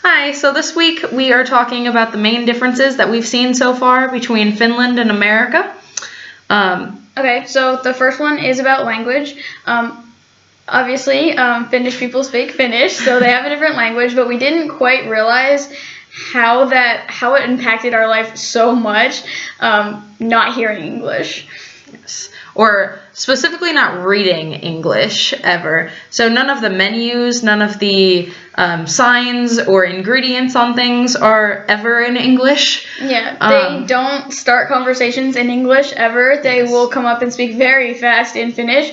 Hi, so this week we are talking about the main differences that we've seen so far between Finland and America. Okay, so the first one is about language. Obviously, Finnish people speak Finnish, so they have a different language, but we didn't quite realize how it impacted our life so much, not hearing English. Yes. Or specifically not reading English ever. So none of the menus, none of the signs or ingredients on things are ever in English. Yeah, they don't start conversations in English ever. They will come up and speak very fast in Finnish,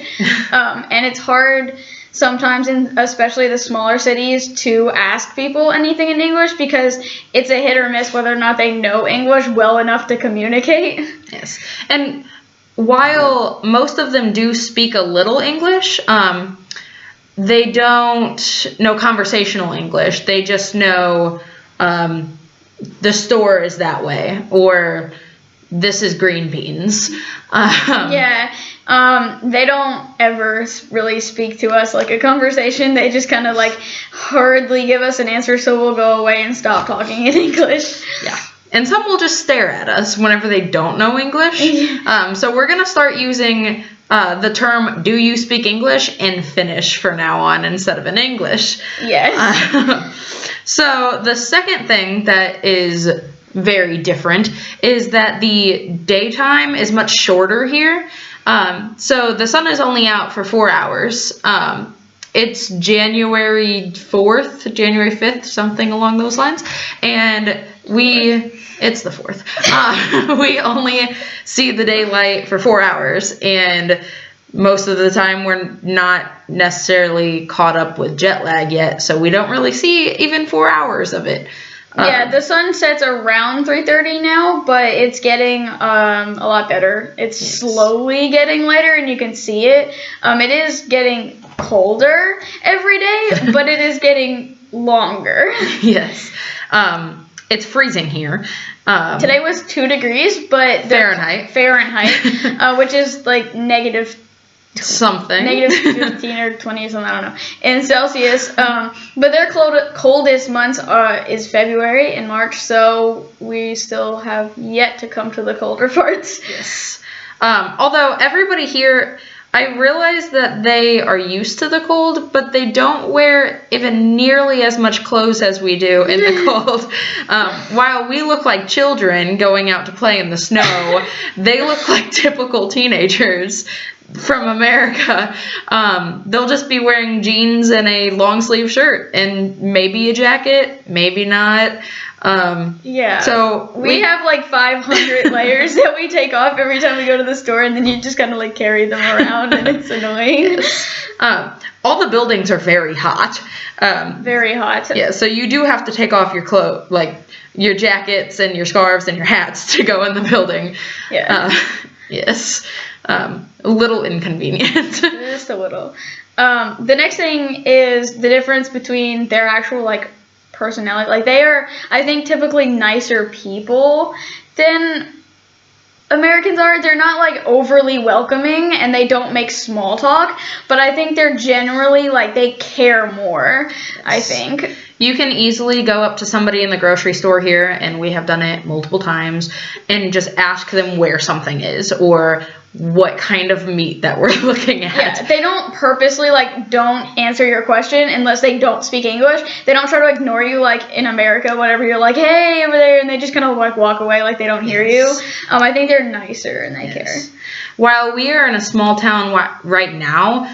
and it's hard sometimes, in especially the smaller cities, to ask people anything in English because it's a hit or miss whether or not they know English well enough to communicate. Yes, and while most of them do speak a little English, they don't know conversational English. They just know the store is that way, or this is green beans. They don't ever really speak to us like a conversation. They just kind of like hurriedly give us an answer, so we'll go away and stop talking in English. Yeah. And some will just stare at us whenever they don't know English. So we're going to start using the term, do you speak English, in Finnish from now on instead of in English. Yes. So the second thing that is very different is that the daytime is much shorter here. So the sun is only out for 4 hours. It's January 4th, January 5th, something along those lines. And it's the 4th. We only see the daylight for 4 hours, and most of the time we're not necessarily caught up with jet lag yet, so we don't really see even 4 hours of it. The sun sets around 3:30 now, but it's getting a lot better. It's slowly getting lighter, and you can see it. It is getting colder every day, but it is getting longer. Yes. It's freezing here. Today was 2 degrees, but Fahrenheit, which is like negative something. Negative 15 or 20 or something, I don't know, in Celsius. But their coldest months is February and March, so we still have yet to come to the colder parts. Yes. Although everybody here, I realize that they are used to the cold, but they don't wear even nearly as much clothes as we do in the cold. While we look like children going out to play in the snow, they look like typical teenagers from America. They'll just be wearing jeans and a long sleeve shirt and maybe a jacket, maybe not. So we have like 500 layers that we take off every time we go to the store, and then you just kind of like carry them around, and it's annoying. Yes. All the buildings are very hot. Very hot. Yeah, so you do have to take off your clothes, like your jackets and your scarves and your hats to go in the building. Yeah. Yes. A little inconvenient. Just a little. The next thing is the difference between their actual like personality. Like they are, I think, typically nicer people than Americans are. They're not like overly welcoming, and they don't make small talk, but I think they're generally like they care more. Yes. I think you can easily go up to somebody in the grocery store here, and we have done it multiple times, and just ask them where something is or what kind of meat that we're looking at. Yeah, they don't purposely don't answer your question unless they don't speak English. They don't try to ignore you like in America, whatever, you're like, hey, over there, and they just kind of like walk away like they don't hear you. I think they're nicer and they care. While we are in a small town right now,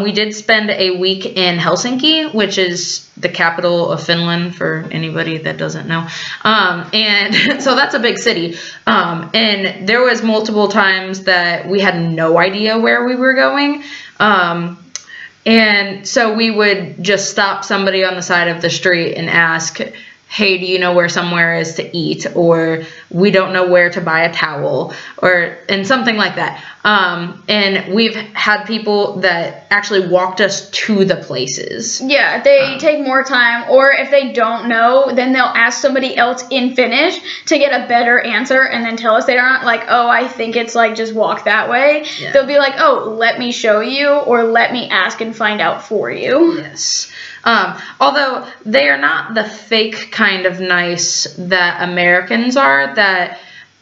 we did spend a week in Helsinki, which is the capital of Finland for anybody that doesn't know. And so that's a big city. And there was multiple times that we had no idea where we were going. And so we would just stop somebody on the side of the street and ask, hey, do you know where somewhere is to eat? Or we don't know where to buy a towel, and something like that. And we've had people that actually walked us to the places. Yeah, they take more time, or if they don't know, then they'll ask somebody else in Finnish to get a better answer and then tell us. They aren't like, oh, I think it's like just walk that way. Yeah. They'll be like, oh, let me show you, or let me ask and find out for you. Yes. Although they are not the fake kind of nice that Americans are.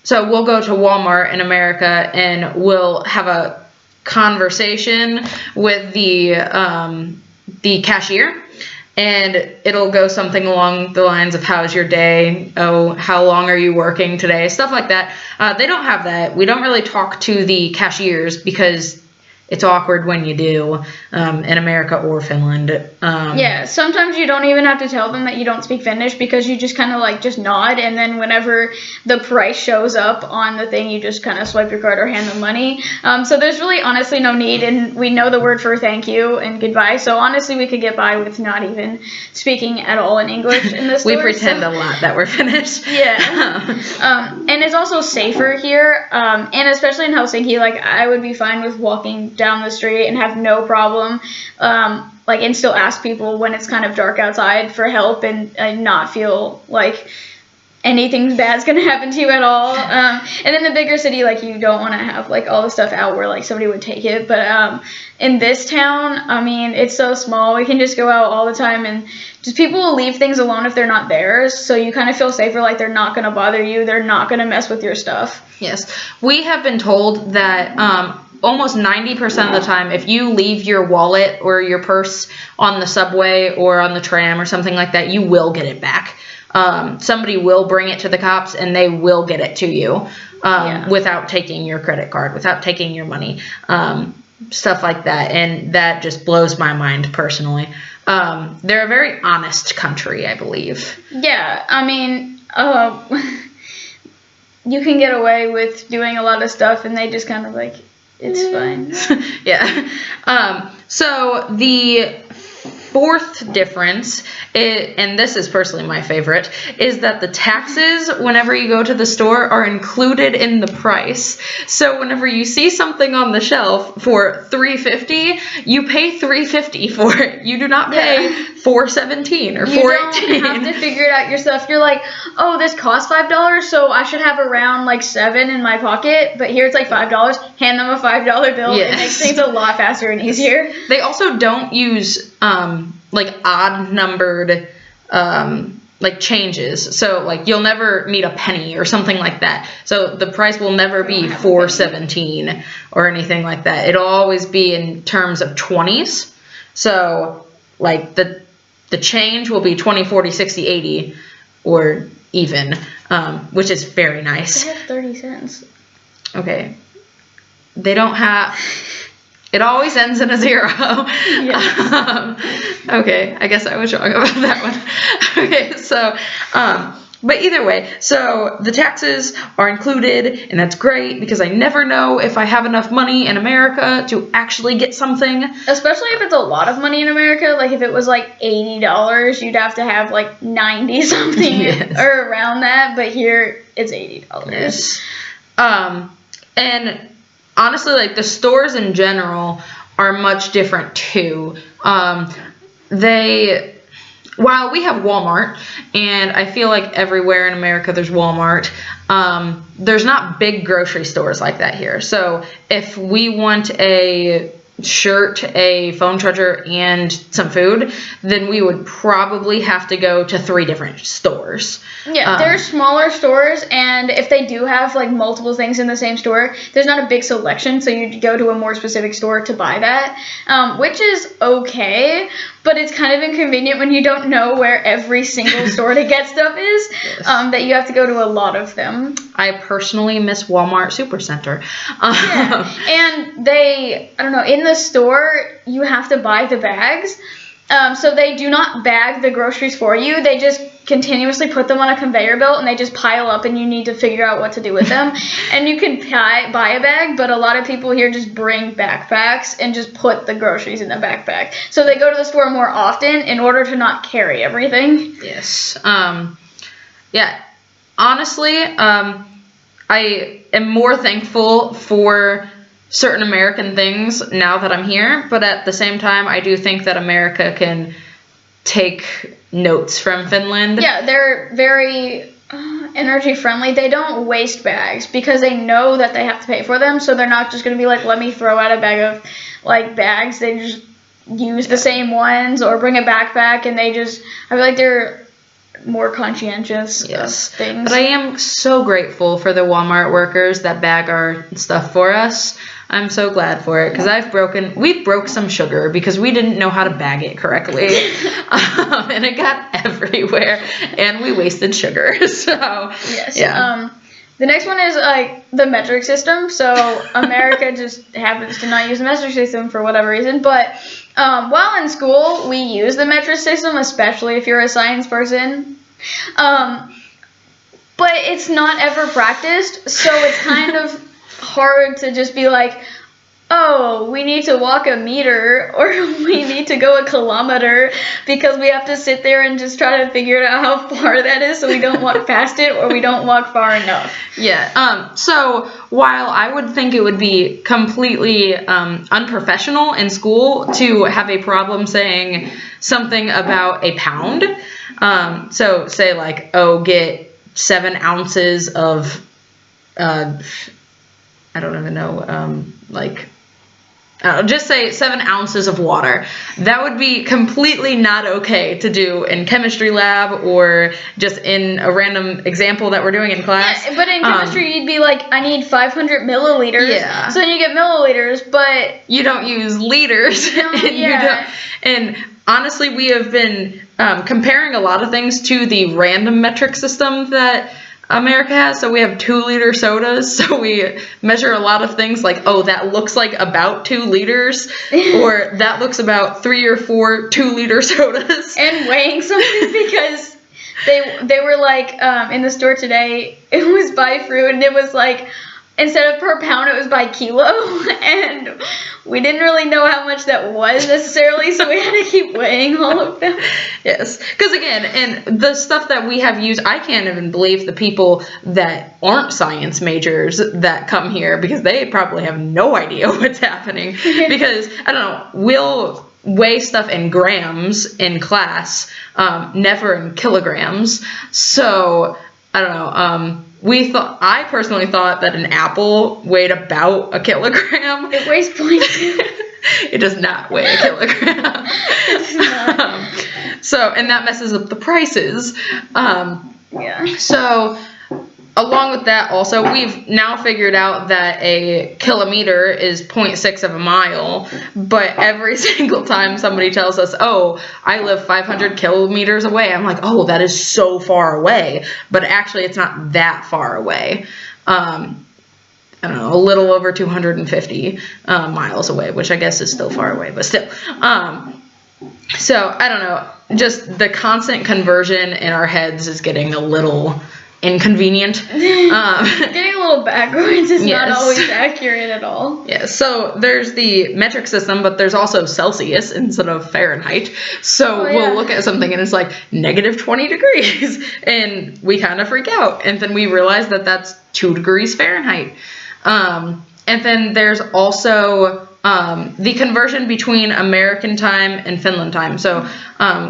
So we'll go to Walmart in America and we'll have a conversation with the cashier, and it'll go something along the lines of, how's your day? Oh, how long are you working today? Stuff like that. They don't have that. We don't really talk to the cashiers because it's awkward when you do, in America or Finland. Yeah, sometimes you don't even have to tell them that you don't speak Finnish, because you just kind of like just nod, and then whenever the price shows up on the thing, you just kind of swipe your card or hand them money. So there's really honestly no need, and we know the word for thank you and goodbye, so honestly we could get by with not even speaking at all in English in this store. We pretend a lot that we're Finnish. Yeah. And it's also safer here, and especially in Helsinki, like I would be fine with walking down the street and have no problem, and still ask people when it's kind of dark outside for help, and not feel like anything bad's gonna happen to you at all. And in the bigger city, like you don't want to have like all the stuff out where like somebody would take it. But in this town, I mean, it's so small. We can just go out all the time, and just people will leave things alone if they're not theirs. So you kind of feel safer, like they're not gonna bother you. They're not gonna mess with your stuff. Yes, we have been told that almost 90% of the time, if you leave your wallet or your purse on the subway or on the tram or something like that, you will get it back. Somebody will bring it to the cops and they will get it to you, without taking your credit card, without taking your money, stuff like that. And that just blows my mind personally. They're a very honest country, I believe. Yeah, I mean, you can get away with doing a lot of stuff, and they just kind of like, it's fine. Yeah. So the fourth difference, and this is personally my favorite, is that the taxes, whenever you go to the store, are included in the price. So whenever you see something on the shelf for $3.50, you pay $3.50 for it. You do not pay $4.17 or $4.18. You don't have to figure it out yourself. You're like, oh, this costs $5, so I should have around like $7 in my pocket, but here it's like $5. Hand them a $5 bill. Yes. It makes things a lot faster and easier. They also don't use like odd numbered like changes. So like you'll never meet a penny or something like that. So the price will never be $4.17 or anything like that. It'll always be in terms of 20s. So like the change will be 20, 40, 60, 80 or even, which is very nice. They have 30 cents. Okay. They don't have... It always ends in a 0. Yes. Okay, I guess I was wrong about that one. Okay, so, but either way, so the taxes are included, and that's great because I never know if I have enough money in America to actually get something. Especially if it's a lot of money in America. Like if it was like $80, you'd have to have like 90 something Yes. or around that. But here it's $80. Yes. And honestly, like the stores in general are much different too. While we have Walmart, and I feel like everywhere in America there's Walmart, there's not big grocery stores like that here. So if we want a shirt, a phone charger, and some food, then we would probably have to go to 3 different stores. Yeah, there's smaller stores, and if they do have like multiple things in the same store, there's not a big selection, so you'd go to a more specific store to buy that, which is okay, but it's kind of inconvenient when you don't know where every single store to get stuff is, Yes. That you have to go to a lot of them. I personally miss Walmart Supercenter. Yeah, and I don't know, in the store, you have to buy the bags. So they do not bag the groceries for you. They just continuously put them on a conveyor belt, and they just pile up, and you need to figure out what to do with them. And you can buy a bag, but a lot of people here just bring backpacks and just put the groceries in the backpack. So they go to the store more often in order to not carry everything. Yes. Yeah. Honestly, I am more thankful for certain American things now that I'm here, but at the same time, I do think that America can take notes from Finland. Yeah, they're very energy friendly. They don't waste bags because they know that they have to pay for them, so they're not just going to be like, let me throw out a bag of like bags. They just use the same ones or bring a backpack, and I feel like they're more conscientious of things. But I am so grateful for the Walmart workers that bag our stuff for us. I'm so glad for it because we broke some sugar because we didn't know how to bag it correctly. And it got everywhere and we wasted sugar. So, yes. Yeah. The next one is like the metric system. So America just happens to not use the metric system for whatever reason. But while in school, we use the metric system, especially if you're a science person. But it's not ever practiced. So it's kind of hard to just be like, oh, we need to walk a meter or we need to go a kilometer because we have to sit there and just try to figure out how far that is so we don't walk past it or we don't walk far enough. Yeah. So while I would think it would be completely unprofessional in school to have a problem saying something about a pound, so say like, oh, get 7 ounces of I don't even know, just say 7 ounces of water. That would be completely not okay to do in chemistry lab or just in a random example that we're doing in class. Yeah, but in chemistry, you'd be like, I need 500 milliliters. Yeah. So then you get milliliters, but you don't use liters. And honestly, we have been comparing a lot of things to the random metric system that America has. So we have 2-liter sodas. So we measure a lot of things like, oh, that looks like about 2 liters, or that looks about 3 or 4 2-liter sodas. And weighing something because they were like in the store today. It was by fruit, and it was like instead of per pound, it was by kilo, and we didn't really know how much that was necessarily, so we had to keep weighing all of them. Yes, because again, and the stuff that we have used, I can't even believe the people that aren't science majors that come here because they probably have no idea what's happening. Because, I don't know, we'll weigh stuff in grams in class, never in kilograms. So, I don't know, I personally thought that an apple weighed about a kilogram. It weighs 0.2. It does not weigh a kilogram. It does not. So, and that messes up the prices. Yeah. So, along with that, also, we've now figured out that a kilometer is 0.6 of a mile, but every single time somebody tells us, oh, I live 500 kilometers away, I'm like, oh, that is so far away. But actually, it's not that far away. I don't know, a little over 250 miles away, which I guess is still far away, but still. So, I don't know, just the constant conversion in our heads is getting a little inconvenient. Getting a little backwards is not always accurate at all. Yeah, so there's the metric system, but there's also Celsius instead of Fahrenheit. So we'll look at something and it's like negative 20 degrees, and we kind of freak out. And then we realize that that's 2 degrees Fahrenheit. And then there's also the conversion between American time and Finland time. So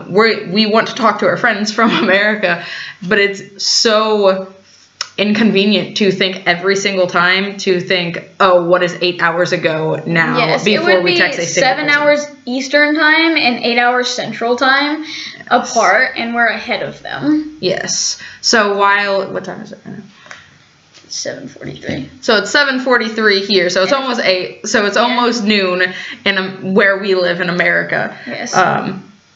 we want to talk to our friends from America, but it's so inconvenient to think every single time to think, oh, what is 8 hours ago now? Yes, before it would we be text a 7 hours Eastern time and 8 hours Central time apart, and we're ahead of them. Yes. So what time is it right now? 7:43. So it's 7:43 here. So it's almost 8. So it's almost noon in where we live in America. Yes.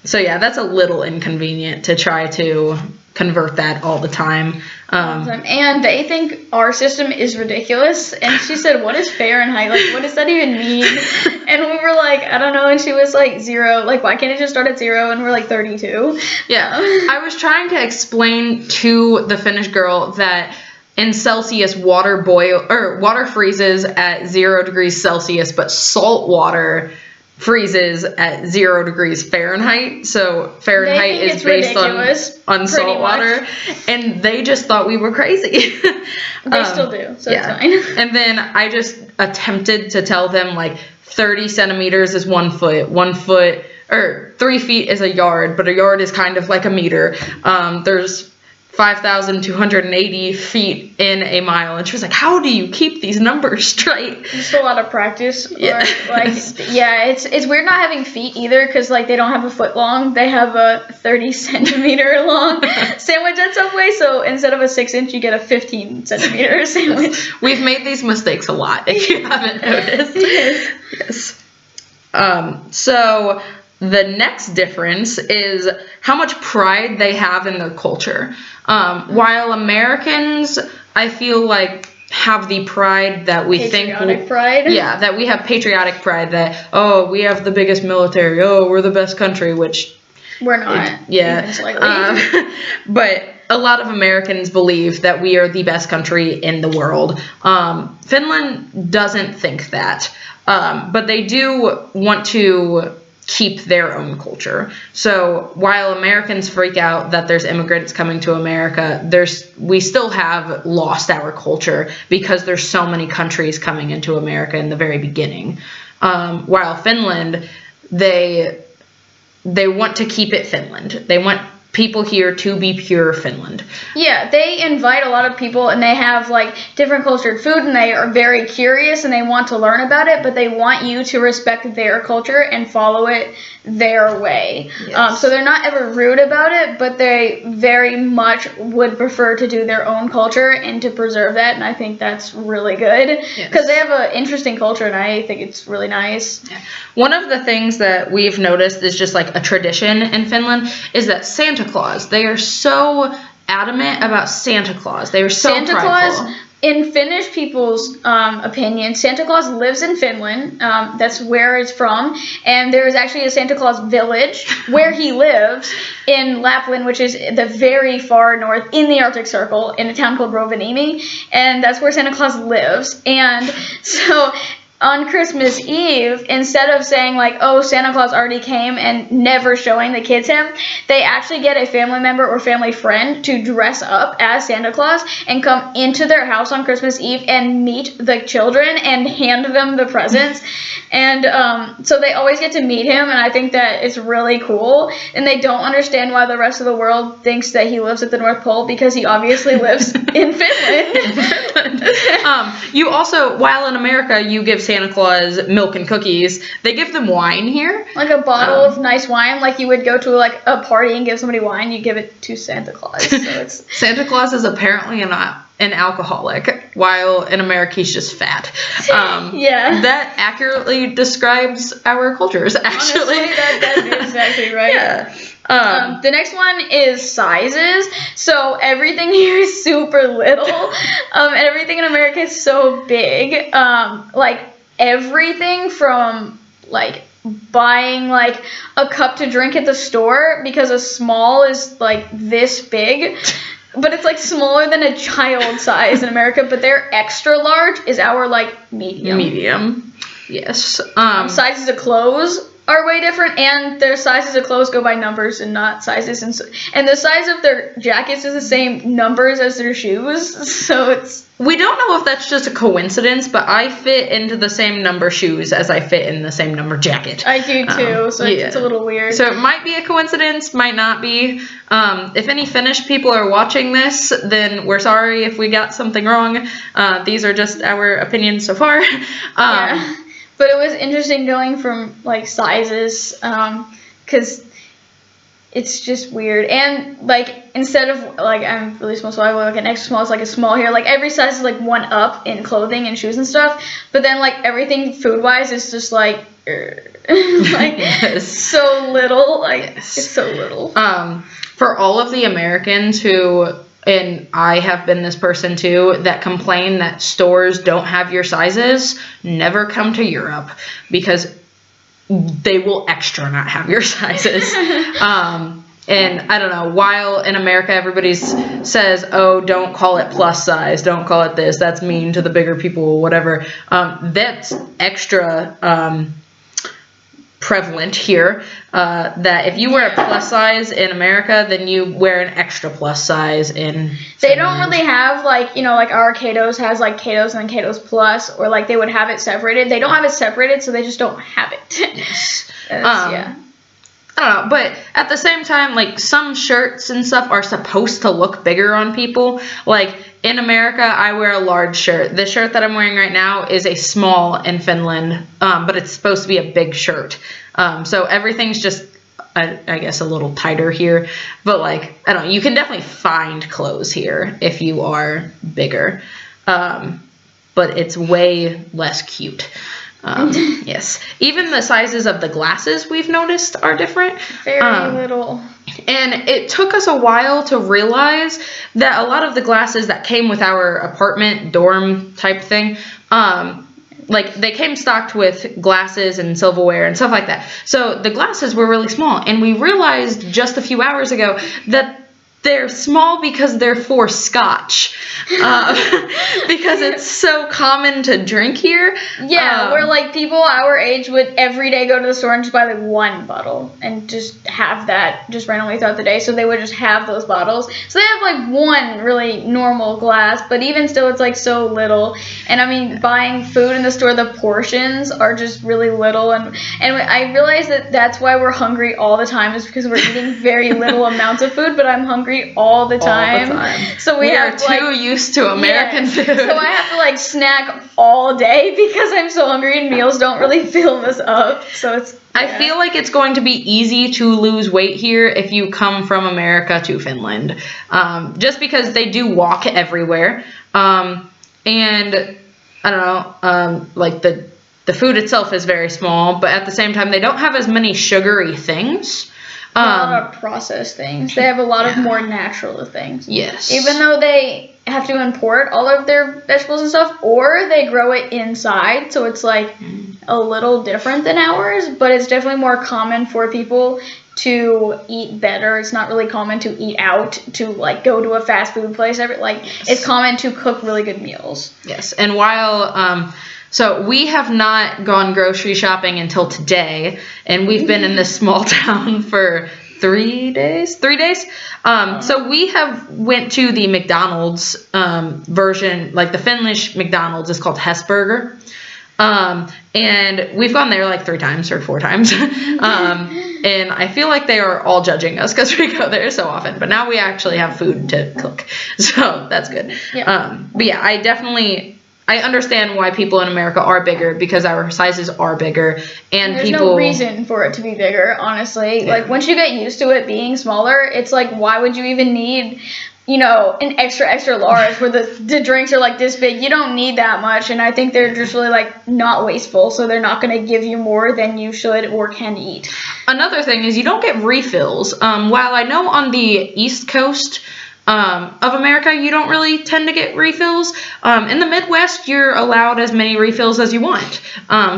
So yeah, that's a little inconvenient to try to convert that all the time. And they think our system is ridiculous. And she said, "What is Fahrenheit? Like, what does that even mean?" And we were like, "I don't know." And she was like, 0. Like, why can't it just start at 0? And we're like 32. Yeah. I was trying to explain to the Finnish girl that in Celsius, water freezes at 0 degrees Celsius, but salt water freezes at 0 degrees Fahrenheit. So Fahrenheit They think is it's based ridiculous, on pretty salt water, much. and they just thought we were crazy. They still do, so yeah. it's fine. And then I just attempted to tell them like 30 centimeters is 1 foot, 1 foot, or 3 feet is a yard, but a yard is kind of like a meter. There's 5,280 feet in a mile, and she was like, "How do you keep these numbers straight?" Just a lot of practice. Yeah. It's weird not having feet either, because like they don't have a foot long. They have a 30 centimeter long sandwich at Subway. So instead of a 6-inch, you get a 15 centimeter sandwich. We've made these mistakes a lot, if you haven't noticed. Yes. So the next difference is how much pride they have in their culture. While Americans, I feel like, have the pride that we Patriotic pride. Yeah, that we have patriotic pride that, oh, we have the biggest military, oh, we're the best country, which we're not. yeah. Even slightly. But a lot of Americans believe that we are the best country in the world. Finland doesn't think that, but they do want to keep their own culture. So while Americans freak out that there's immigrants coming to America, we still have lost our culture because there's so many countries coming into America in the very beginning. While Finland, they want to keep it Finland. They want people here to be pure Finland. Yeah, they invite a lot of people, and they have like different cultured food, and they are very curious and they want to learn about it, but they want you to respect their culture and follow it their way. Yes. So they're not ever rude about it, but they very much would prefer to do their own culture and to preserve that, and I think that's really good because they have an interesting culture, and I think it's really nice. One of the things that we've noticed is just like a tradition in Finland is that Santa Claus, they are so adamant about Santa Claus. They are so Santa prideful. Claus, in Finnish people's opinion, Santa Claus lives in Finland. That's where it's from. And there is actually a Santa Claus village where he lives in Lapland, which is the very far north in the Arctic Circle, in a town called Rovaniemi. And that's where Santa Claus lives. And so on Christmas Eve, instead of saying like, oh, Santa Claus already came and never showing the kids him, they actually get a family member or family friend to dress up as Santa Claus and come into their house on Christmas Eve and meet the children and hand them the presents. And so they always get to meet him, and I think that it's really cool. And they don't understand why the rest of the world thinks that he lives at the North Pole, because he obviously lives in Finland. You also, while in America, you give Santa Claus milk and cookies, they give them wine here. Like a bottle of nice wine, like you would go to like a party and give somebody wine, you give it to Santa Claus. So it's Santa Claus is apparently an alcoholic, while in America he's just fat. yeah. That accurately describes our cultures, actually. Honestly, that is exactly right. Yeah. The next one is sizes. So everything here is super little, and everything in America is so big. Like everything from like buying like a cup to drink at the store, because a small is like this big. But it's like smaller than a child size in America, but their extra large is our like medium. Medium. Yes. Sizes of clothes are way different, and their sizes of clothes go by numbers and not sizes, and the size of their jackets is the same numbers as their shoes. So it's, we don't know if that's just a coincidence, but I fit into the same number shoes as I fit in the same number jacket. I do too, so yeah. it's a little weird. So it might be a coincidence, might not be. If any Finnish people are watching this, then we're sorry if we got something wrong. These are just our opinions so far. Yeah. But it was interesting going from like sizes, because it's just weird. And like instead of like, I'm really small, so I wear like an extra small, it's like a small here. Like every size is like one up in clothing and shoes and stuff. But then like everything food wise is just like like yes. so little. Like yes. It's so little. For all of the Americans who, and I have been this person too, that complain that stores don't have your sizes, never come to Europe, because they will extra not have your sizes. And I don't know, while in America everybody says, oh, don't call it plus size, don't call it this, that's mean to the bigger people, whatever. That's extra prevalent here, that if you wear a plus size in America, then you wear an extra plus size in They don't really have, like, like our Kato's has, like, Kato's and then Kato's Plus, or, like, they would have it separated. They don't have it separated, so they just don't have it. Yes. Yeah. I don't know, but at the same time, like, some shirts and stuff are supposed to look bigger on people. Like, in America, I wear a large shirt. The shirt that I'm wearing right now is a small in Finland, but it's supposed to be a big shirt. So everything's just, I guess, a little tighter here. But, like, I don't know, you can definitely find clothes here if you are bigger. But it's way less cute. Yes. Even the sizes of the glasses we've noticed are different. Very little. And it took us a while to realize that a lot of the glasses that came with our apartment dorm type thing, like they came stocked with glasses and silverware and stuff like that. So the glasses were really small. And we realized just a few hours ago that they're small because they're for scotch. Because it's so common to drink here. Yeah, where like people our age would every day go to the store and just buy like one bottle and just have that just randomly throughout the day. So they would just have those bottles. So they have like one really normal glass, but even still it's like so little. And I mean, buying food in the store, the portions are just really little. And I realize that that's why we're hungry all the time, is because we're eating very little amounts of food, but I'm hungry all the time. So we are have too used to American food. So I have to like snack all day because I'm so hungry, and meals don't really fill this up. So it's I feel like it's going to be easy to lose weight here if you come from America to Finland. Just because they do walk everywhere. And I don't know, like the food itself is very small, but at the same time they don't have as many sugary things. A lot of processed things. They have a lot of more natural things. Yes. Even though they have to import all of their vegetables and stuff, or they grow it inside, so it's like a little different than ours, but it's definitely more common for people to eat better. It's not really common to eat out, to like go to a fast food place. It's common to cook really good meals. Yes. And while so we have not gone grocery shopping until today, and we've been in this small town for 3 days. So we have went to the McDonald's version, like the Finnish McDonald's is called Hesburger. And we've gone there like 3 times or 4 times. And I feel like they are all judging us because we go there so often. But now we actually have food to cook. So that's good. Yeah. But yeah, I understand why people in America are bigger, because our sizes are bigger, and there's no reason for it to be bigger, honestly. Yeah. Like once you get used to it being smaller, it's like, why would you even need, an extra large where the drinks are like this big? You don't need that much, and I think they're just really like not wasteful, so they're not going to give you more than you should or can eat. Another thing is you don't get refills. While I know on the East Coast of America, you don't really tend to get refills. In the Midwest, you're allowed as many refills as you want,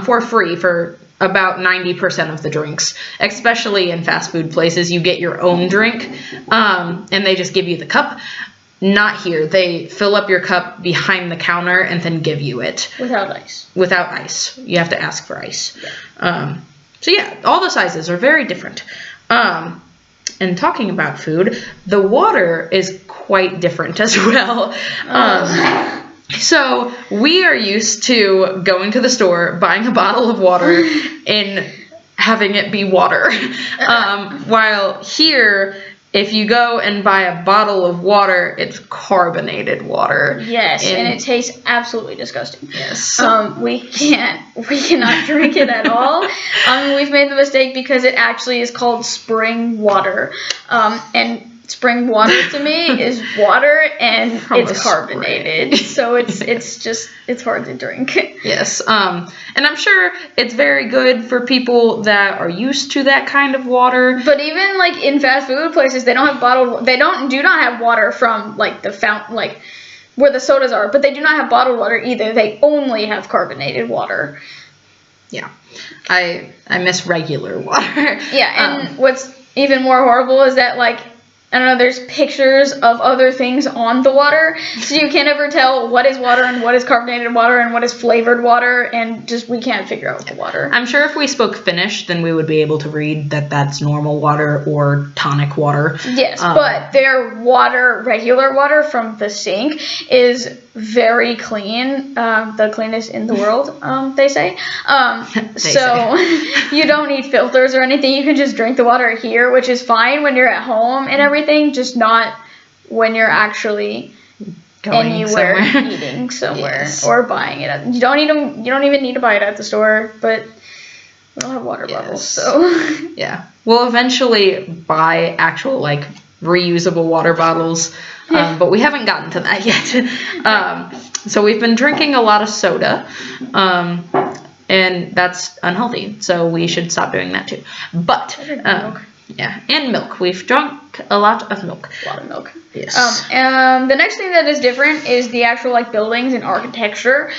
for free for about 90% of the drinks. Especially in fast food places, you get your own drink, and they just give you the cup. Not here. They fill up your cup behind the counter and then give you it. Without ice. Without ice. You have to ask for ice. Yeah. So yeah, all the sizes are very different. And talking about food, the water is quite different as well. So we are used to going to the store, buying a bottle of water, and having it be water. While here, if you go and buy a bottle of water, it's carbonated water. Yes, and it tastes absolutely disgusting. Yes. We cannot drink it at all. We've made the mistake because it actually is called spring water. And spring water to me is water, and it's carbonated. So it's hard to drink. Yes. And I'm sure it's very good for people that are used to that kind of water. But even like in fast food places, they don't have do not have water from like the fountain, like where the sodas are, but they do not have bottled water either. They only have carbonated water. Yeah. I miss regular water. Yeah, and what's even more horrible is that like I don't know, there's pictures of other things on the water, so you can't ever tell what is water and what is carbonated water and what is flavored water, and just we can't figure out the water. I'm sure if we spoke Finnish, then we would be able to read that that's normal water or tonic water. Yes, but their water, regular water from the sink, is very clean, the cleanest in the world, they say. So you don't need filters or anything. You can just drink the water here, which is fine when you're at home and everything, just not when you're actually Going anywhere somewhere. eating somewhere Yes. or buying it. You don't even need to buy it at the store, but we don't have water bottles, so Yeah. We'll eventually buy actual, like, reusable water bottles, but we haven't gotten to that yet. So we've been drinking a lot of soda, and that's unhealthy, so we should stop doing that too. But, milk. yeah, and milk. We've drunk a lot of milk. A lot of milk. Yes. The next thing that is different is the actual like buildings and architecture.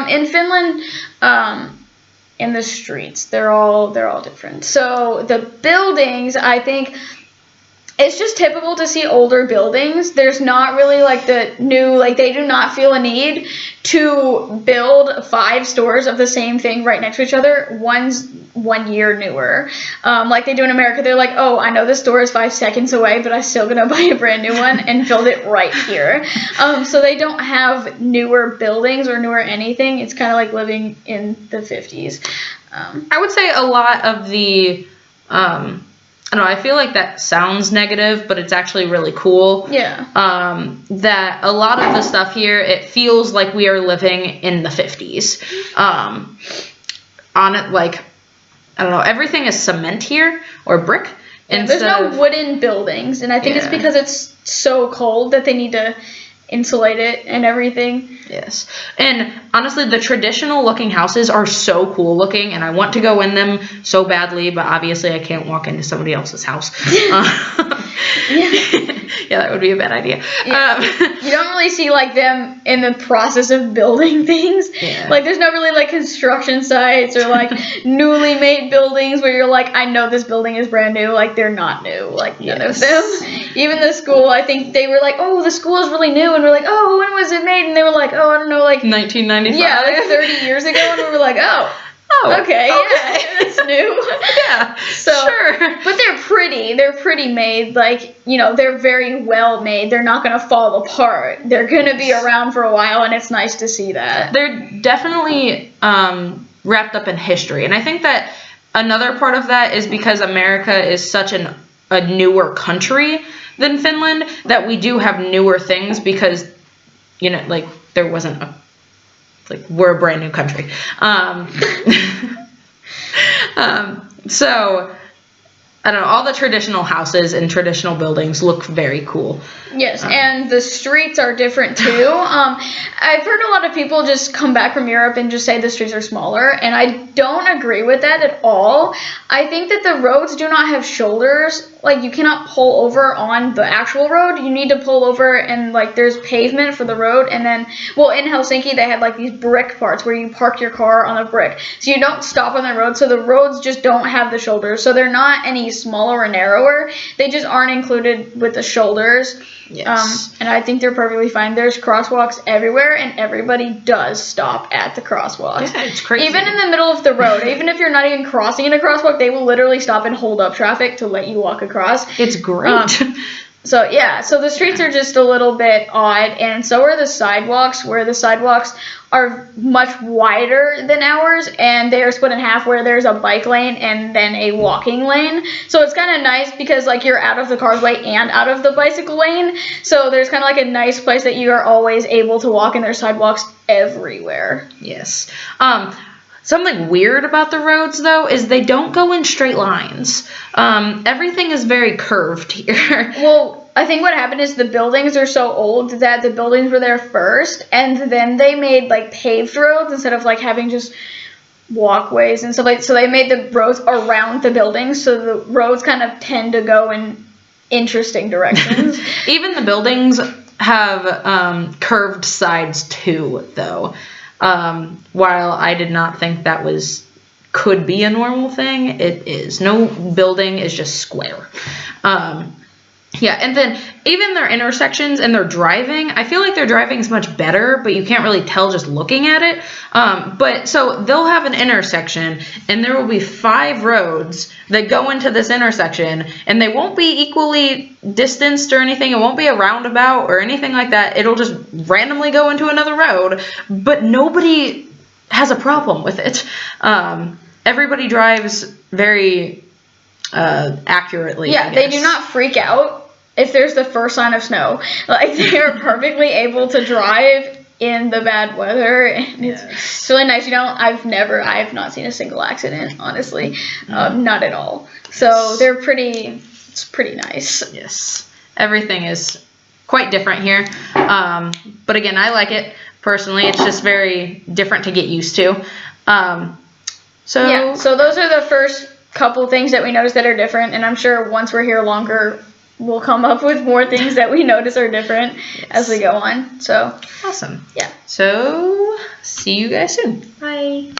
In Finland, in the streets, they're all different. So the buildings, I think, it's just typical to see older buildings. There's not really like the new, like they do not feel a need to build 5 stores of the same thing right next to each other. One's 1 year newer. Like they do in America, they're like, oh, I know the store is 5 seconds away, but I'm still gonna buy a brand new one and build it right here. So they don't have newer buildings or newer anything. It's kind of like living in the 50s. I would say a lot of the, I don't know, I feel like that sounds negative, but it's actually really cool. Yeah. That a lot of the stuff here, it feels like we are living in the 50s. On it, like, I don't know, everything is cement here, or brick. Yeah, there's no wooden buildings, and I think it's because it's so cold that they need to insulate it and everything. Yes. And honestly, the traditional looking houses are so cool looking, and I want to go in them so badly, but obviously I can't walk into somebody else's house. Yeah, that would be a bad idea. Yeah. You don't really see like them in the process of building things. Yeah. Like there's no really like construction sites or like newly made buildings where you're like, I know this building is brand new. Like they're not new. Like none of them. Even the school, I think they were like, oh, the school is really new, and we're like, oh, when was it made? And they were like, oh, I don't know, like 1995. Yeah, like 30 years ago, and we were like, oh, okay, yeah, it's new. Yeah, so, sure. But they're pretty. They're pretty made. Like, you know, they're very well made. They're not going to fall apart. They're going to be around for a while, and it's nice to see that. They're definitely wrapped up in history. And I think that another part of that is because America is such a newer country than Finland, that we do have newer things because, you know, like, there wasn't a, like, we're a brand new country. So, I don't know, all the traditional houses and traditional buildings look very cool. Yes, and the streets are different too. I've heard a lot of people just come back from Europe and just say the streets are smaller, and I don't agree with that at all. I think that the roads do not have shoulders. Like, you cannot pull over on the actual road. You need to pull over, and like there's pavement for the road, and then, well, in Helsinki they had like these brick parts where you park your car on a brick, so you don't stop on the road. So the roads just don't have the shoulders, so they're not any smaller or narrower. They just aren't included with the shoulders. Yes. And I think they're perfectly fine. There's crosswalks everywhere, and everybody does stop at the crosswalks. Yeah, it's crazy. Even in the middle of the road, even if you're not even crossing in a crosswalk, they will literally stop and hold up traffic to let you walk across. It's great. So yeah, so the streets are just a little bit odd, and so are the sidewalks, where the sidewalks are much wider than ours, and they are split in half where there's a bike lane and then a walking lane. So it's kind of nice because like you're out of the car's way and out of the bicycle lane. So there's kind of like a nice place that you are always able to walk, and there's sidewalks everywhere. Yes. Something weird about the roads, though, is they don't go in straight lines. Everything is very curved here. Well, I think what happened is the buildings are so old that the buildings were there first, and then they made like paved roads instead of like having just walkways and stuff like. So they made the roads around the buildings, so the roads kind of tend to go in interesting directions. Even the buildings have curved sides too, though. While I did not think that could be a normal thing, it is. No building is just square. Yeah, and then even their intersections and their driving, I feel like their driving is much better, but you can't really tell just looking at it. But so they'll have an intersection, and there will be 5 roads that go into this intersection, and they won't be equally distanced or anything. It won't be a roundabout or anything like that. It'll just randomly go into another road, but nobody has a problem with it. Everybody drives very accurately. Yeah, they do not freak out if there's the first sign of snow. Like, they are perfectly able to drive in the bad weather, and it's really nice. I have not seen a single accident, honestly. Not at all. So it's pretty nice. Yes. Everything is quite different here. But again, I like it personally. It's just very different to get used to. So those are the first couple things that we notice that are different, and I'm sure once we're here longer, we'll come up with more things that we notice are different as we go on. So awesome. yeah. So see you guys soon. Bye.